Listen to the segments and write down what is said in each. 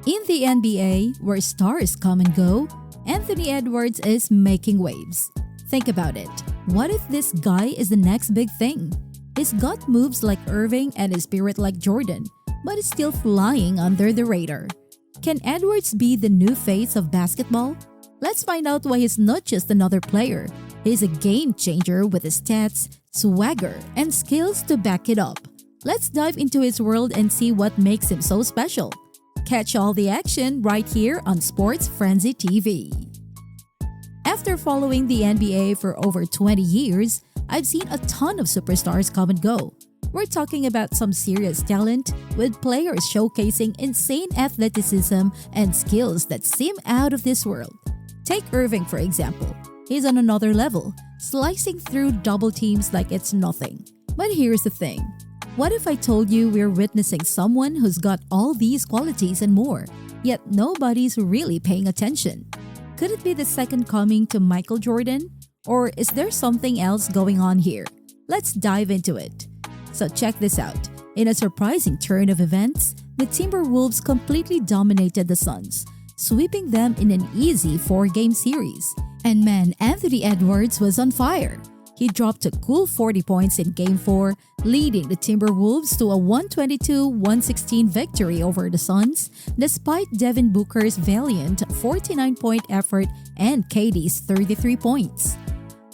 In the NBA, where stars come and go, Anthony Edwards is making waves. Think about it. What if this guy is the next big thing? He's got moves like Irving and a spirit like Jordan, but is still flying under the radar. Can Edwards be the new face of basketball? Let's find out why he's not just another player. He's a game changer with his stats, swagger, and skills to back it up. Let's dive into his world and see what makes him so special. Catch all the action right here on Sports Frenzy TV. After following the NBA for over 20 years, I've seen a ton of superstars come and go. We're talking about some serious talent, with players showcasing insane athleticism and skills that seem out of this world. Take Irving, for example. He's on another level, slicing through double teams like it's nothing. But here's the thing. What if I told you we're witnessing someone who's got all these qualities and more, yet nobody's really paying attention? Could it be the second coming to Michael Jordan? Or is there something else going on here? Let's dive into it. So check this out. In a surprising turn of events, the Timberwolves completely dominated the Suns, sweeping them in an easy 4-game series. And man, Anthony Edwards was on fire. He dropped a cool 40 points in Game 4, leading the Timberwolves to a 122-116 victory over the Suns, despite Devin Booker's valiant 49-point effort and KD's 33 points.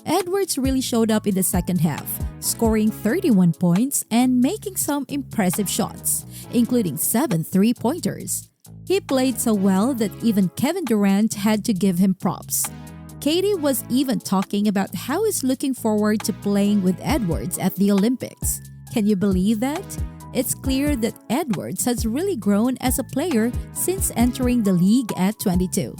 Edwards really showed up in the second half, scoring 31 points and making some impressive shots, including 7 3-pointers. He played so well that even Kevin Durant had to give him props. KD was even talking about how he's looking forward to playing with Edwards at the Olympics. Can you believe that? It's clear that Edwards has really grown as a player since entering the league at 22.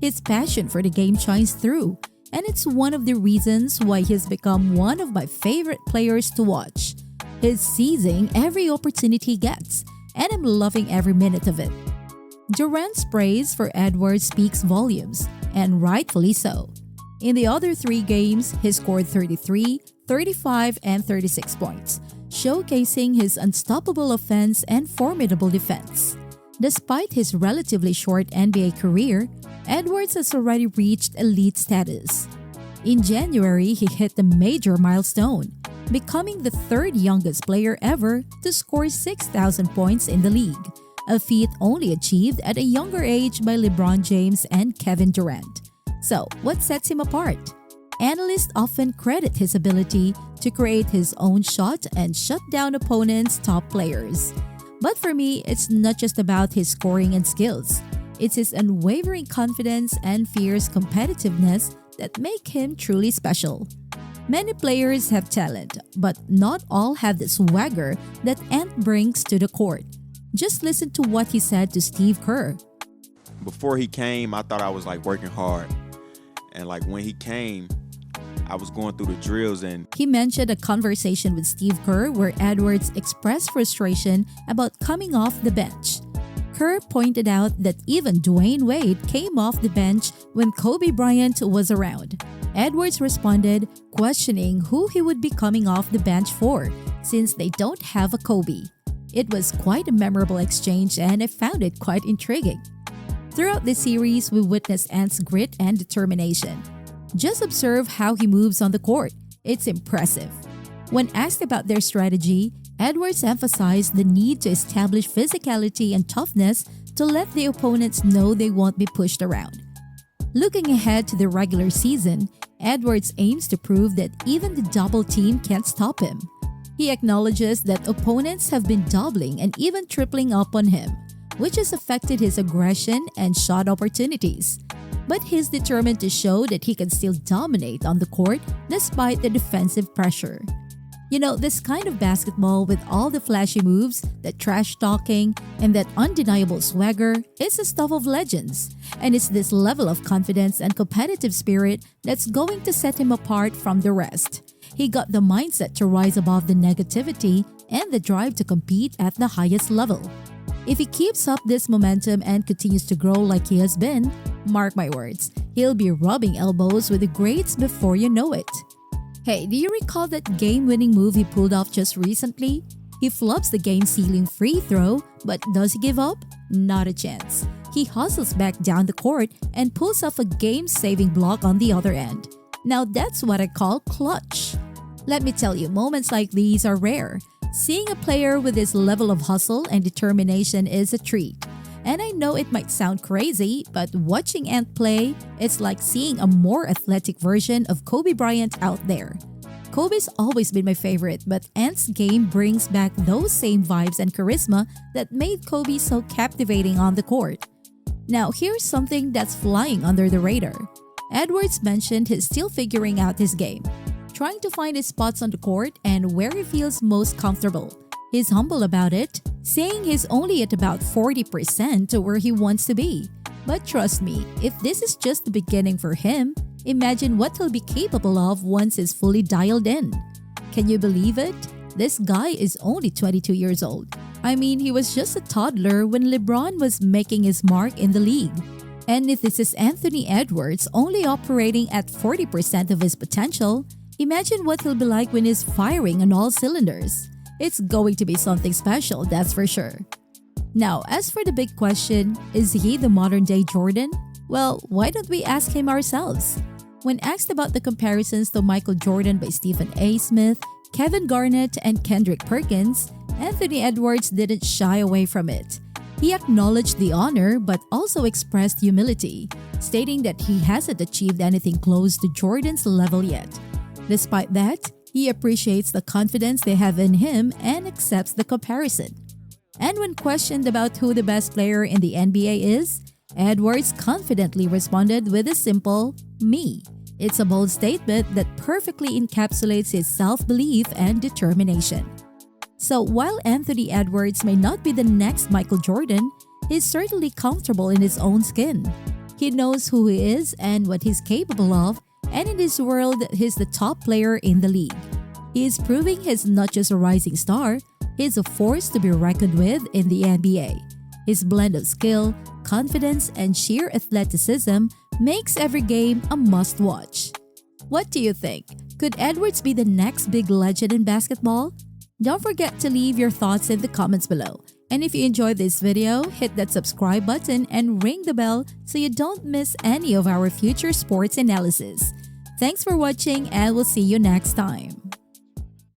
His passion for the game shines through, and it's one of the reasons why he's become one of my favorite players to watch. He's seizing every opportunity he gets, and I'm loving every minute of it. Durant's praise for Edwards speaks volumes, and rightfully so. In the other 3 games, he scored 33, 35, and 36 points, showcasing his unstoppable offense and formidable defense. Despite his relatively short NBA career, Edwards has already reached elite status. In January, he hit a major milestone, becoming the 3rd youngest player ever to score 6,000 points in the league, a feat only achieved at a younger age by LeBron James and Kevin Durant. So, what sets him apart? Analysts often credit his ability to create his own shot and shut down opponents' top players. But for me, it's not just about his scoring and skills. It's his unwavering confidence and fierce competitiveness that make him truly special. Many players have talent, but not all have the swagger that Ant brings to the court. Just listen to what he said to Steve Kerr. Before he came, I thought I was working hard. And when he came, I was going through the drills and he mentioned a conversation with Steve Kerr where Edwards expressed frustration about coming off the bench. Kerr pointed out that even Dwayne Wade came off the bench when Kobe Bryant was around. Edwards responded, questioning who he would be coming off the bench for, since they don't have a Kobe. It was quite a memorable exchange and I found it quite intriguing. Throughout this series, we witnessed Ant's grit and determination. Just observe how he moves on the court. It's impressive. When asked about their strategy, Edwards emphasized the need to establish physicality and toughness to let the opponents know they won't be pushed around. Looking ahead to the regular season, Edwards aims to prove that even the double team can't stop him. He acknowledges that opponents have been doubling and even tripling up on him, which has affected his aggression and shot opportunities. But he's determined to show that he can still dominate on the court despite the defensive pressure. You know, this kind of basketball with all the flashy moves, the trash talking, and that undeniable swagger is the stuff of legends. And it's this level of confidence and competitive spirit that's going to set him apart from the rest. He got the mindset to rise above the negativity and the drive to compete at the highest level. If he keeps up this momentum and continues to grow like he has been, mark my words, he'll be rubbing elbows with the greats before you know it. Hey, do you recall that game-winning move he pulled off just recently? He flubs the game-sealing free throw, but does he give up? Not a chance. He hustles back down the court and pulls off a game-saving block on the other end. Now that's what I call clutch. Let me tell you, moments like these are rare. Seeing a player with this level of hustle and determination is a treat. And I know it might sound crazy, but watching Ant play, it's like seeing a more athletic version of Kobe Bryant out there. Kobe's always been my favorite, but Ant's game brings back those same vibes and charisma that made Kobe so captivating on the court. Now, here's something that's flying under the radar. Edwards mentioned he's still figuring out his game, trying to find his spots on the court and where he feels most comfortable. He's humble about it, saying he's only at about 40% to where he wants to be. But trust me, if this is just the beginning for him, imagine what he'll be capable of once he's fully dialed in. Can you believe it? This guy is only 22 years old. I mean, he was just a toddler when LeBron was making his mark in the league. And if this is Anthony Edwards only operating at 40% of his potential, imagine what he'll be like when he's firing on all cylinders. It's going to be something special, that's for sure. Now, as for the big question, is he the modern-day Jordan? Well, why don't we ask him ourselves? When asked about the comparisons to Michael Jordan by Stephen A. Smith, Kevin Garnett, and Kendrick Perkins, Anthony Edwards didn't shy away from it. He acknowledged the honor but also expressed humility, stating that he hasn't achieved anything close to Jordan's level yet. Despite that, he appreciates the confidence they have in him and accepts the comparison. And when questioned about who the best player in the NBA is, Edwards confidently responded with a simple, "Me." It's a bold statement that perfectly encapsulates his self-belief and determination. So while Anthony Edwards may not be the next Michael Jordan, he's certainly comfortable in his own skin. He knows who he is and what he's capable of, and in this world, he's the top player in the league. He is proving he's not just a rising star, he's a force to be reckoned with in the NBA. His blend of skill, confidence, and sheer athleticism makes every game a must-watch. What do you think? Could Edwards be the next big legend in basketball? Don't forget to leave your thoughts in the comments below. And if you enjoyed this video, hit that subscribe button and ring the bell so you don't miss any of our future sports analysis. Thanks for watching and we'll see you next time.